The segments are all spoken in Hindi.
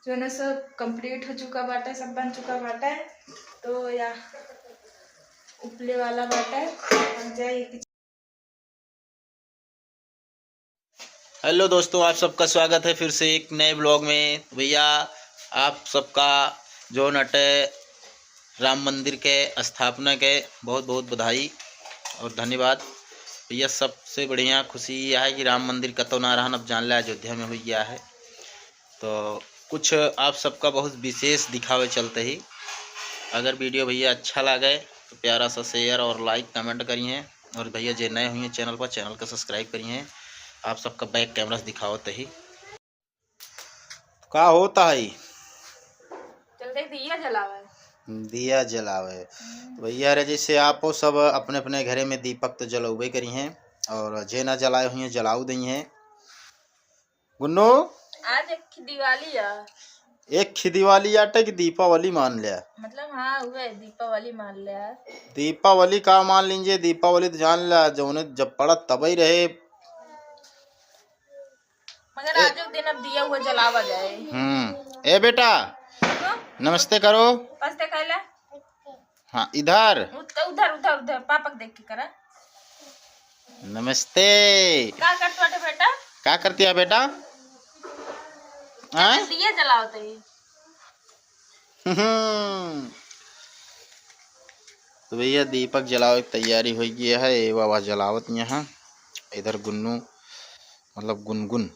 जो ना सब कंप्लीट हो चुका बाटा, सब बन चुका बाटा है। तो या उपले वाला बाटा है जाए। हेलो दोस्तों, आप सबका स्वागत है फिर से एक नए ब्लॉग में। भैया आप सबका जो नटे राम मंदिर के स्थापना के बहुत बहुत बधाई और धन्यवाद। भैया सबसे बढ़िया खुशी यह है कि राम मंदिर कतो ना रहन अब जान लिया अयोध्या में हो गया है। तो कुछ आप सबका बहुत विशेष दिखावे चलते ही। अगर वीडियो भैया अच्छा लगे तो प्यारा सा शेयर और लाइक कमेंट करिए। और भैया जो नए हुए चैनल पर चैनल को सब्सक्राइब करिए। आप सबका बैक कैमरा से दिखाओ तही का होता है। चलते दिया जलावा दिया जलावे तो भैया रे जैसे आप सब अपने अपने घरे में दीपक तो जलावे करी हैं और जे ना जलाए हुई जलाऊ दी हैं। गुन्नू आज एक दिवाली है। एक दिवाली आटे की दीपावली मान लिया, मतलब हाँ हुआ दीपावली मान लिया। दीपावली का मान लीजिए, दीपावली तो जान लिया जो जब पड़ा तब ही रहे। मगर आज दिन अब दिया हुआ जलावा जाए। ए बेटा नमस्ते करो। नमस्ते कहला। हाँ इधर उधर उधर उधर पापा देख के करा। नमस्ते। क्या करते हो बेटा? क्या करती है बेटा? दिया जलाओ तो भैया दीपक जलाओ की तैयारी हो गई है। ये बाबा जलावत यहाँ। इधर गुन्नू मतलब गुनगुन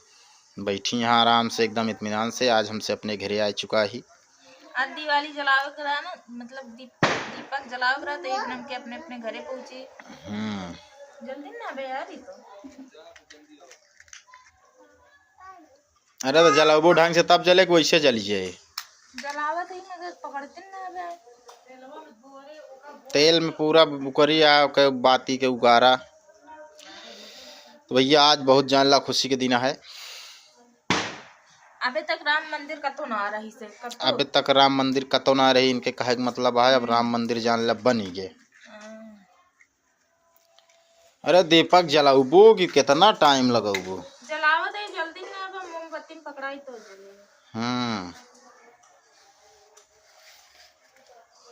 बैठी यहाँ आराम से एकदम इत्मीनान से। आज हमसे अपने घरे आ चुका ही। आज दिवाली जलाओ करा ना, मतलब दीपक जलाओ करा तो एकदम के अपने अपने घरे पहुंचे। जल्दी ना बे यार। तो अरे तो जलाओ ढंग से तब जले वैसे जलिए। जलावत ही मगर पकड़ते ना बे। तेल में पूरा बुकरिया के बाती के उगारा। तो भैया आज बहुत जानला खुशी के दिन है। अबे तक राम मंदिर कतो ना आ रही से अबे तक राम मंदिर कतो ना रही। इनके कहे का मतलब है अब राम मंदिर जानला बन ही गए। अरे दीपक जलाऊबो कि कितना टाइम लगाऊबो? जलावत है जल्दी ना, अब मोमबत्ती पकड़ाई तो जले।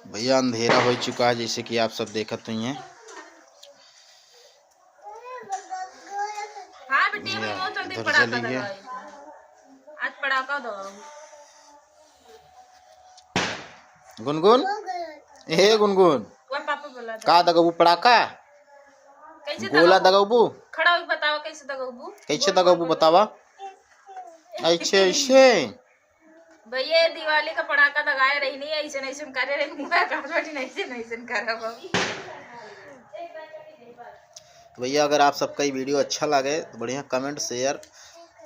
भैया अंधेरा हो चुका है जैसे कि आप सब देखते ही हैं। हाँ बेटी मैं वो जल्दी पड़ाका दो। आज पड़ाका दो। गुनगुन ए गुनगुन वो पापा बोला का दगबू पड़ाका? कैसे गोला दगबू? खड़ा होके बताओ कैसे दगबू? कैसे दगबू बतावा? ऐसे ऐसे भैया दिवाली का पटाखा दगाए रही नहीं, ऐसे नहीं सुन करे रही मुंह काट नहीं से नहीं सुन करा बाबू। तो भैया अगर आप सबका ये वीडियो अच्छा लगे तो बढ़िया कमेंट शेयर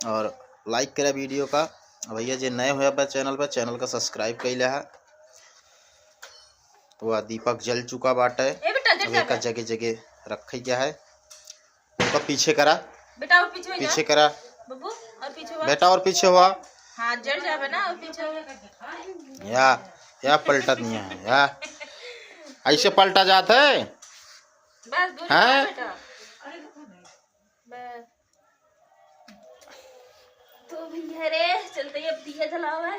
और लाइक करें वीडियो का। भैया जो नए हुए अपने चैनल पर चैनल का सब्सक्राइब कर लिया है। तो वह दीपक जल चुका बाट है। का जगह जगह रखा क्या है उसका पीछे करा बेटा, और पीछे करा बब्बू, और पीछे हुआ बेटा, और पीछे हुआ। हाँ जल जावे ना, और पीछे या पलटत नहीं है या ऐसे पलटा जाता है। बस दूर है बेटा। बस तो भैया रे चलते अब दिया जलाओ है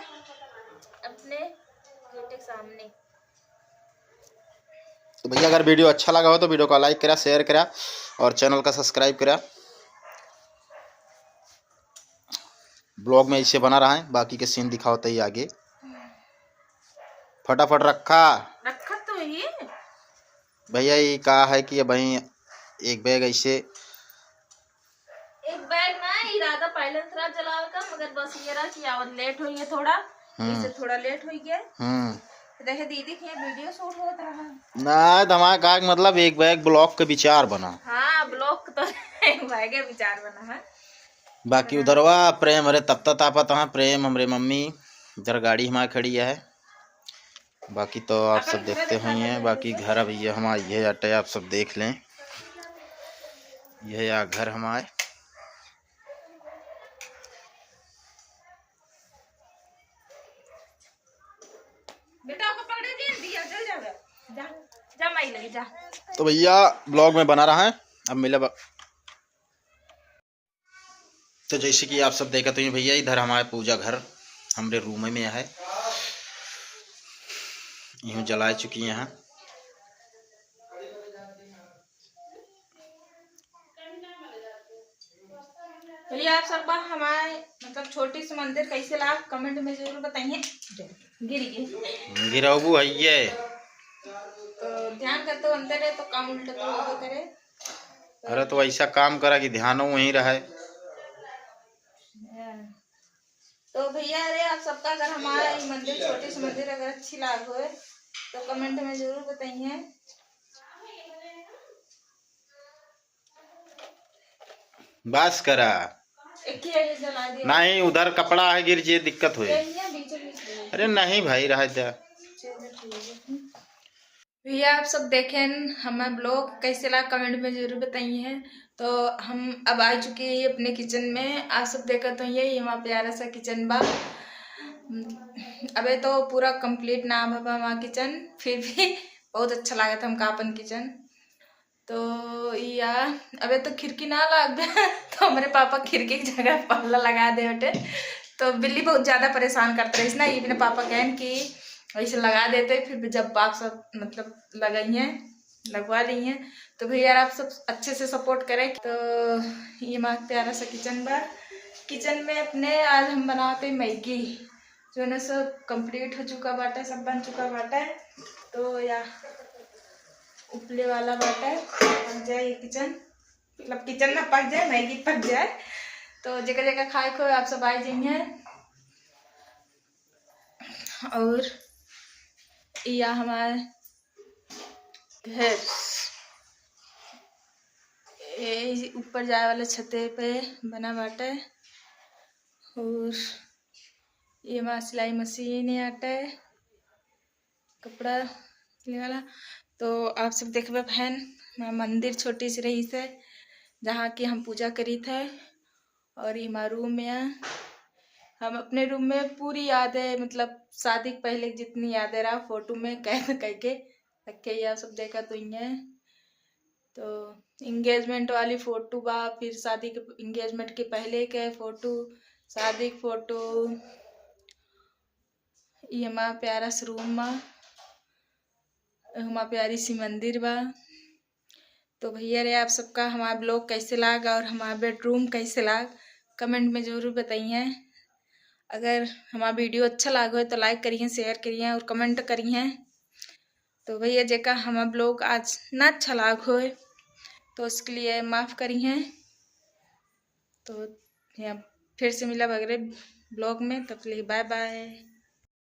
अपने गेट के सामने। तो भैया अगर वीडियो अच्छा लगा हो तो वीडियो को लाइक करा, शेयर करा और चैनल का सब्सक्राइब करा। ब्लॉग में इसे बना रहा है, बाकी के सीन दिखाओ तो ही आगे। फटाफट रखा तो ही भैया ये कहा है कि भाई एक बैग ऐसे एक बैग ना इरादा पहले से जलावे का, मगर बस ये रहा कि और लेट हो गया थोड़ा, इसे थोड़ा लेट हो गया। देखे दीदी की वीडियो शूट होत रहा ना धमाका मतलब एक बैग ब्लॉग का विचार बना। हाँ ब्लॉग तो एक बैग के विचार बना है। बाकी उधरवा प्रेम अरे तब तक तापत वहाँ प्रेम हमरे मम्मी इधर गाड़ी हमारी खड़ी है। बाकी तो आप सब देखते हुए हैं। बाकी घर अब ये हमारा यह अटे आप सब देख लें। यह या घर हमारे बेटा को पकड़े दिया जल जावे जा जा माई लगी जा। तो भैया ब्लॉग में बना रहा है अब मिले तो जैसे कि आप सब देखते हैं भैया इधर हमारे पूजा घर हमरे रूम में है, यूँ जला चुकी यहाँ। भैया आप सब हमारे मतलब छोटी सी मंदिर कैसे लगा कमेंट में जरूर बताइए। गिराबू है ये, तो ध्यान करते हो अंदर है तो काम उल्टा तो वो करे। अरे तो ऐसा काम करा कि ध्यान वहीं रहे। तो भैया अरे आप सबका अगर हमारा ये मंदिर छोटी सी मंदिर अगर अच्छी लाग हो तो कमेंट में जरूर बताइए। बस करा एक ही है जला दिया। नहीं, उधर कपड़ा है गिर जे दिक्कत हुई। अरे नहीं भाई रहा जा। भैया आप सब देखें हमारा ब्लॉग कैसे लगा कमेंट में जरूर बताइए। तो हम अब आ चुके हैं अपने किचन में। आप सब देखा तो ये हमारा प्यारा सा किचन बा। अबे तो पूरा कंप्लीट ना भा हमारा किचन, फिर भी बहुत अच्छा लगा था हमका अपन किचन। तो या अबे तो खिड़की ना लग गया तो हमारे पापा खिड़की की जगह पल्ला लगा दे बेटे। तो बिल्ली बहुत ज़्यादा परेशान करते रही ना, ये मेरे पापा कहन कि वैसे लगा देते, फिर भी जब आप सब मतलब लगाई हैं लगवा ली हैं। तो भैया आप सब अच्छे से सपोर्ट करें। तो ये माँ प्यारा सा किचन बा। किचन में अपने आज हम बनाते मैगी, जो ना सब कंप्लीट हो चुका बाटा, सब बन चुका बाटा है। तो या उपले वाला बाटा है, पक जाए ये किचन, मतलब किचन ना पक जाए मैगी पक जाए। तो जगह जगह खाए को आप सब आए जाइए। और या हमारे घर ऊपर जाए वाले छते पे बना बाटा है। और ये हमारा सिलाई मशीन है, आटा है कपड़ा सिलने वाला। तो आप सब देखबे बहन मंदिर छोटी सी रही से जहाँ की हम पूजा करी थे। और ये हमारा रूम में हम अपने रूम में पूरी यादें मतलब शादी के पहले जितनी यादें रहा फोटो में कैद करके रखे। ये सब देखा तो ये तो इंगेजमेंट वाली फोटो बा, फिर शादी के इंगेजमेंट के पहले के फोटो, शादी के फोटो। ये हमारा प्यारा सा रूम बा, हमारा प्यारी सी मंदिर बा। तो भैया रे आप सबका हमारा ब्लॉग कैसे लगा और हमारा बेडरूम कैसे लगा कमेंट में ज़रूर बताइए। अगर हमारा वीडियो अच्छा लगा हो तो लाइक करिए, शेयर करिए और कमेंट करिए। तो भैया जेका हमारा ब्लॉग आज ना अच्छा लगा हो तो उसके लिए माफ़ करिए। तो फिर से मिला अगले ब्लॉग में, तब के लिए बाय बाय।